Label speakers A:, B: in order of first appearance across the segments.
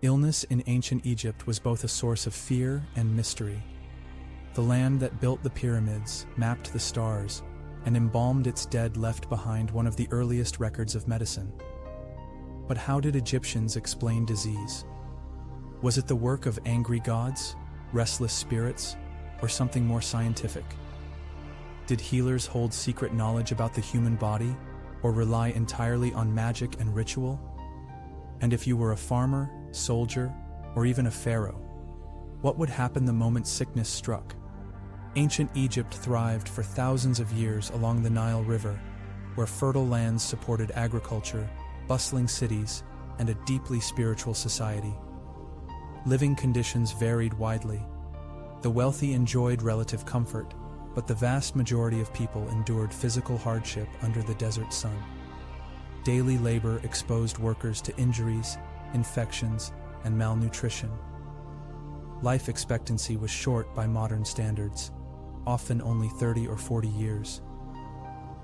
A: Illness in ancient Egypt was both a source of fear and mystery. The land that built the pyramids, mapped the stars, and embalmed its dead left behind one of the earliest records of medicine. But how did Egyptians explain disease? Was it the work of angry gods, restless spirits, or something more scientific? Did healers hold secret knowledge about the human body, or rely entirely on magic and ritual? And if you were a farmer, soldier, or even a pharaoh, what would happen the moment sickness struck? Ancient Egypt thrived for thousands of years along the Nile River, where fertile lands supported agriculture, bustling cities, and a deeply spiritual society. Living conditions varied widely. The wealthy enjoyed relative comfort, but the vast majority of people endured physical hardship under the desert sun. Daily labor exposed workers to injuries, infections, and malnutrition. Life expectancy was short by modern standards, often only 30 or 40 years.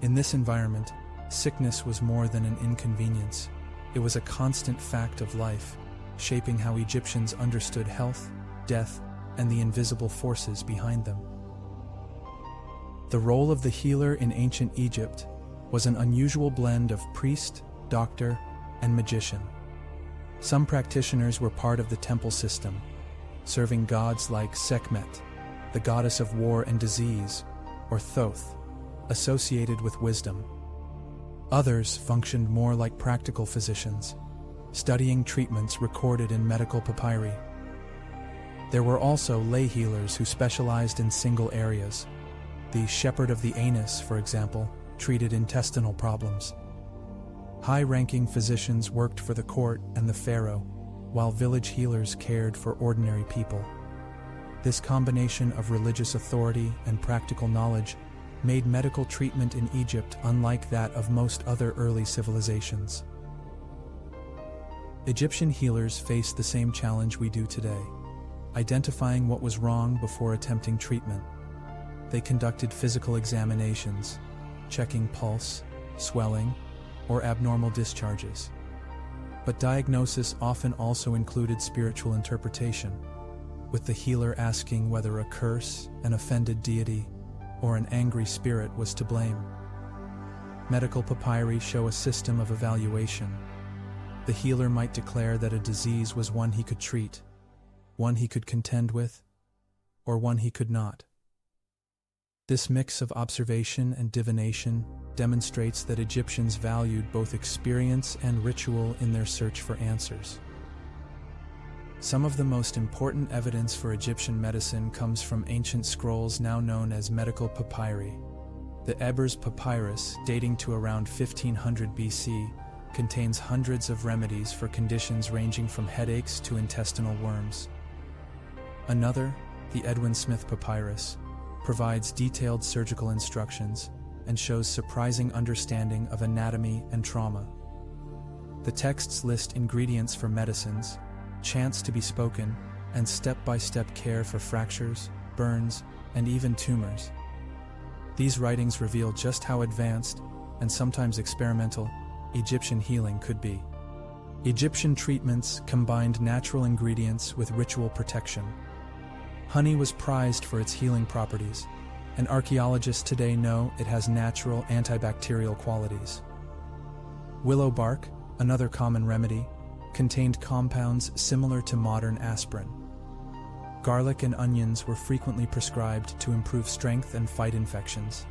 A: In this environment, sickness was more than an inconvenience. It was a constant fact of life, shaping how Egyptians understood health, death, and the invisible forces behind them. The role of the healer in ancient Egypt was an unusual blend of priest, doctor, and magician. Some practitioners were part of the temple system, serving gods like Sekhmet, the goddess of war and disease, or Thoth, associated with wisdom. Others functioned more like practical physicians, studying treatments recorded in medical papyri. There were also lay healers who specialized in single areas. The shepherd of the anus, for example, treated intestinal problems. High-ranking physicians worked for the court and the pharaoh, while village healers cared for ordinary people. This combination of religious authority and practical knowledge made medical treatment in Egypt unlike that of most other early civilizations. Egyptian healers faced the same challenge we do today, identifying what was wrong before attempting treatment. They conducted physical examinations, checking pulse, swelling, or abnormal discharges. But diagnosis often also included spiritual interpretation, with the healer asking whether a curse, an offended deity, or an angry spirit was to blame. Medical papyri show a system of evaluation. The healer might declare that a disease was one he could treat, one he could contend with, or one he could not. This mix of observation and divination demonstrates that Egyptians valued both experience and ritual in their search for answers. Some of the most important evidence for Egyptian medicine comes from ancient scrolls now known as medical papyri. The Ebers papyrus, dating to around 1500 BC, contains hundreds of remedies for conditions ranging from headaches to intestinal worms. Another, the Edwin Smith papyrus, provides detailed surgical instructions and shows surprising understanding of anatomy and trauma. The texts list ingredients for medicines, chants to be spoken, and step-by-step care for fractures, burns, and even tumors. These writings reveal just how advanced, and sometimes experimental, Egyptian healing could be. Egyptian treatments combined natural ingredients with ritual protection. Honey was prized for its healing properties, and archaeologists today know it has natural antibacterial qualities. Willow bark, another common remedy, contained compounds similar to modern aspirin. Garlic and onions were frequently prescribed to improve strength and fight infections.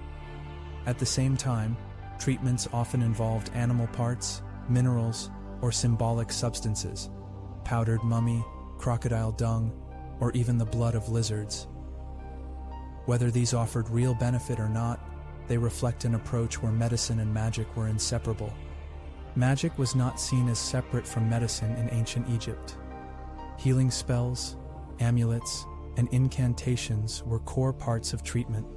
A: At the same time, treatments often involved animal parts, minerals, or symbolic substances, powdered mummy, crocodile dung, or even the blood of lizards. Whether these offered real benefit or not, they reflect an approach where medicine and magic were inseparable. Magic was not seen as separate from medicine in ancient Egypt. Healing spells, amulets, and incantations were core parts of treatment.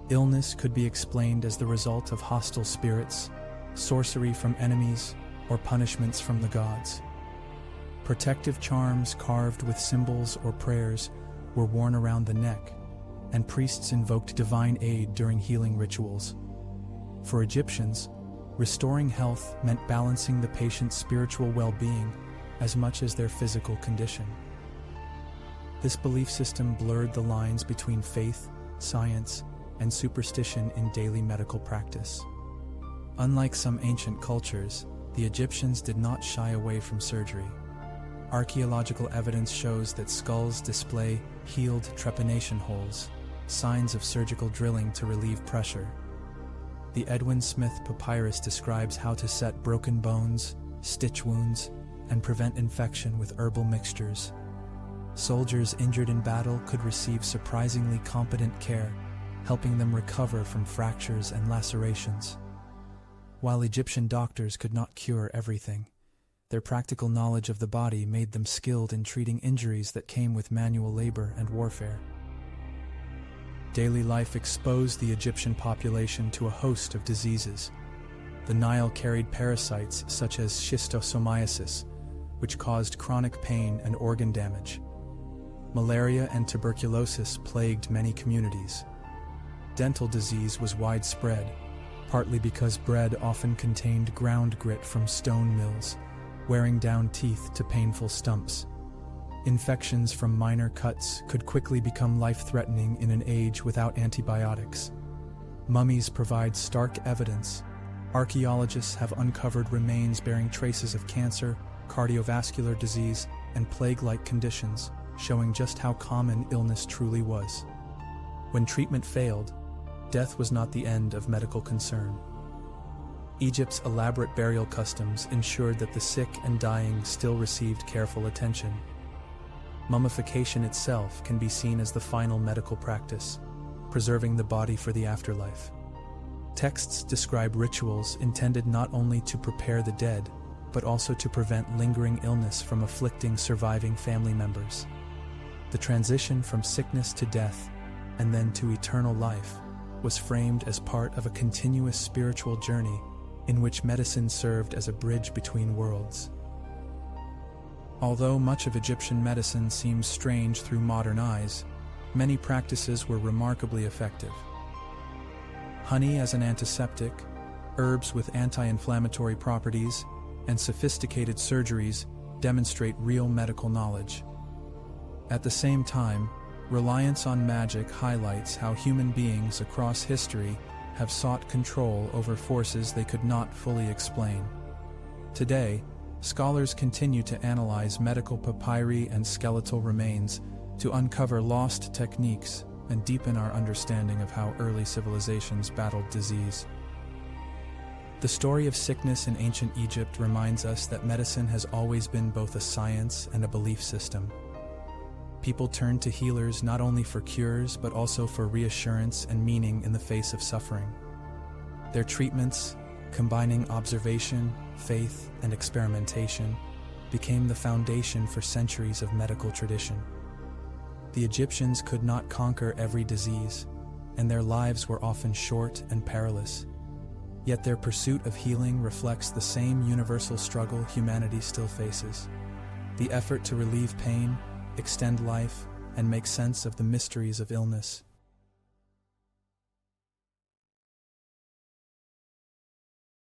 A: Illness could be explained as the result of hostile spirits, sorcery from enemies, or punishments from the gods. Protective charms carved with symbols or prayers were worn around the neck, and priests invoked divine aid during healing rituals. For Egyptians, restoring health meant balancing the patient's spiritual well-being as much as their physical condition. This belief system blurred the lines between faith, science, and superstition in daily medical practice. Unlike some ancient cultures, the Egyptians did not shy away from surgery. Archaeological evidence shows that skulls display healed trepanation holes, signs of surgical drilling to relieve pressure. The Edwin Smith papyrus describes how to set broken bones, stitch wounds, and prevent infection with herbal mixtures. Soldiers injured in battle could receive surprisingly competent care, helping them recover from fractures and lacerations. While Egyptian doctors could not cure everything, their practical knowledge of the body made them skilled in treating injuries that came with manual labor and warfare. Daily life exposed the Egyptian population to a host of diseases. The Nile carried parasites such as schistosomiasis, which caused chronic pain and organ damage. Malaria and tuberculosis plagued many communities. Dental disease was widespread, partly because bread often contained ground grit from stone mills, wearing down teeth to painful stumps. Infections from minor cuts could quickly become life-threatening in an age without antibiotics. Mummies provide stark evidence. Archaeologists have uncovered remains bearing traces of cancer, cardiovascular disease, and plague-like conditions, showing just how common illness truly was. When treatment failed, death was not the end of medical concern. Egypt's elaborate burial customs ensured that the sick and dying still received careful attention. Mummification itself can be seen as the final medical practice, preserving the body for the afterlife. Texts describe rituals intended not only to prepare the dead, but also to prevent lingering illness from afflicting surviving family members. The transition from sickness to death, and then to eternal life, was framed as part of a continuous spiritual journey in which medicine served as a bridge between worlds. Although much of Egyptian medicine seems strange through modern eyes, many practices were remarkably effective. Honey as an antiseptic, herbs with anti-inflammatory properties, and sophisticated surgeries demonstrate real medical knowledge. At the same time, reliance on magic highlights how human beings across history have sought control over forces they could not fully explain. Today, scholars continue to analyze medical papyri and skeletal remains to uncover lost techniques and deepen our understanding of how early civilizations battled disease. The story of sickness in ancient Egypt reminds us that medicine has always been both a science and a belief system. People turned to healers not only for cures, but also for reassurance and meaning in the face of suffering. Their treatments, combining observation, faith, and experimentation, became the foundation for centuries of medical tradition. The Egyptians could not conquer every disease, and their lives were often short and perilous. Yet their pursuit of healing reflects the same universal struggle humanity still faces: the effort to relieve pain, extend life, and make sense of the mysteries of illness.